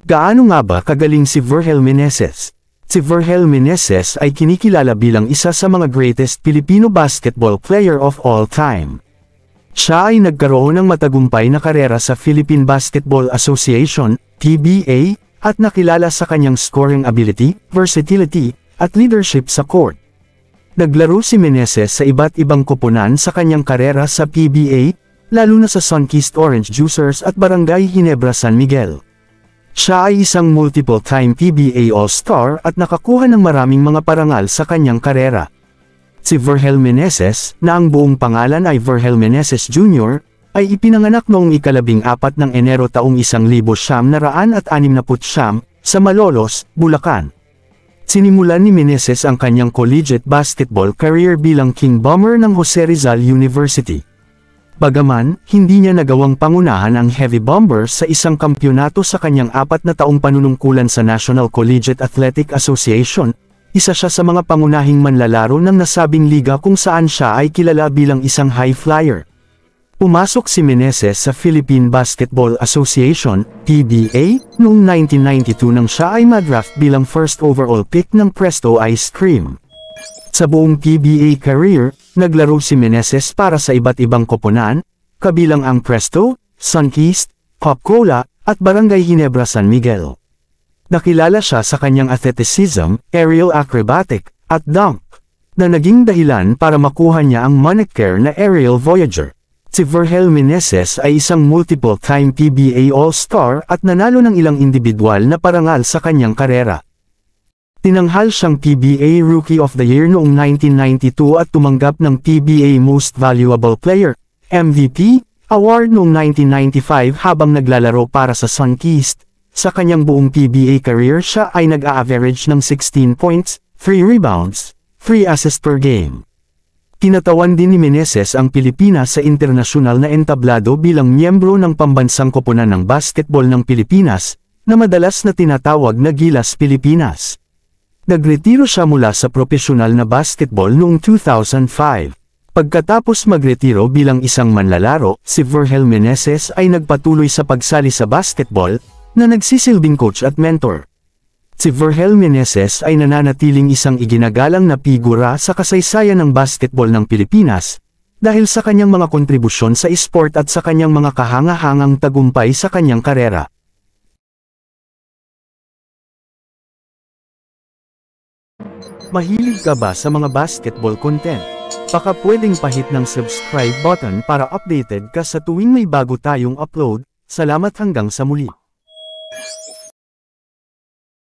Gaano nga ba kagaling si Virgil Meneses? Si Virgil Meneses ay kinikilala bilang isa sa mga greatest Filipino basketball player of all time. Siya ay nagkaroon ng matagumpay na karera sa Philippine Basketball Association, PBA, at nakilala sa kanyang scoring ability, versatility, at leadership sa court. Naglaro si Meneses sa iba't ibang koponan sa kanyang karera sa PBA, lalo na sa Sunkist Orange Juicers at Barangay Ginebra San Miguel. Siya ay isang multiple-time PBA All-Star at nakakuha ng maraming mga parangal sa kanyang karera. Si Virgil Meneses, na ang buong pangalan ay Virgil Meneses Jr., ay ipinanganak noong 14 ng Enero taong 1969 sa Malolos, Bulacan. Sinimulan ni Meneses ang kanyang collegiate basketball career bilang King Bomber ng Jose Rizal University. Bagaman, hindi niya nagawang pangunahan ang Heavy Bombers sa isang kampyonato sa kanyang 4 na taong panunungkulan sa National Collegiate Athletic Association, isa siya sa mga pangunahing manlalaro ng nasabing liga kung saan siya ay kilala bilang isang high flyer. Pumasok si Meneses sa Philippine Basketball Association, PBA, noong 1992 nang siya ay madraft bilang first overall pick ng Presto Ice Cream. Sa buong PBA career, naglaro si Meneses para sa iba't ibang koponan, kabilang ang Presto, Sunkist, Pop-Cola, at Barangay Ginebra San Miguel. Nakilala siya sa kanyang athleticism, aerial acrobatic, at dunk, na naging dahilan para makuha niya ang moniker na Aerial Voyager. Si Virgil Meneses ay isang multiple-time PBA All-Star at nanalo ng ilang individual na parangal sa kanyang karera. Tinanghal siyang PBA Rookie of the Year noong 1992 at tumanggap ng PBA Most Valuable Player, MVP, award noong 1995 habang naglalaro para sa Sunkist. Sa kanyang buong PBA career siya ay nag-a-average ng 16 points, 3 rebounds, 3 assists per game. Tinatawan din ni Meneses ang Pilipinas sa internasyonal na entablado bilang miyembro ng pambansang koponan ng basketball ng Pilipinas, na madalas na tinatawag na Gilas Pilipinas. Nagretiro siya mula sa profesional na basketball noong 2005. Pagkatapos magretiro bilang isang manlalaro, si Virgil Meneses ay nagpatuloy sa pagsali sa basketball, na nagsisilbing coach at mentor. Si Virgil Meneses ay nananatiling isang iginagalang na figura sa kasaysayan ng basketball ng Pilipinas, dahil sa kanyang mga kontribusyon sa esport at sa kanyang mga kahanga-hangang tagumpay sa kanyang karera. Mahilig ka ba sa mga basketball content? Baka pwedeng pahit ng subscribe button para updated ka sa tuwing may bago tayong upload. Salamat hanggang sa muli.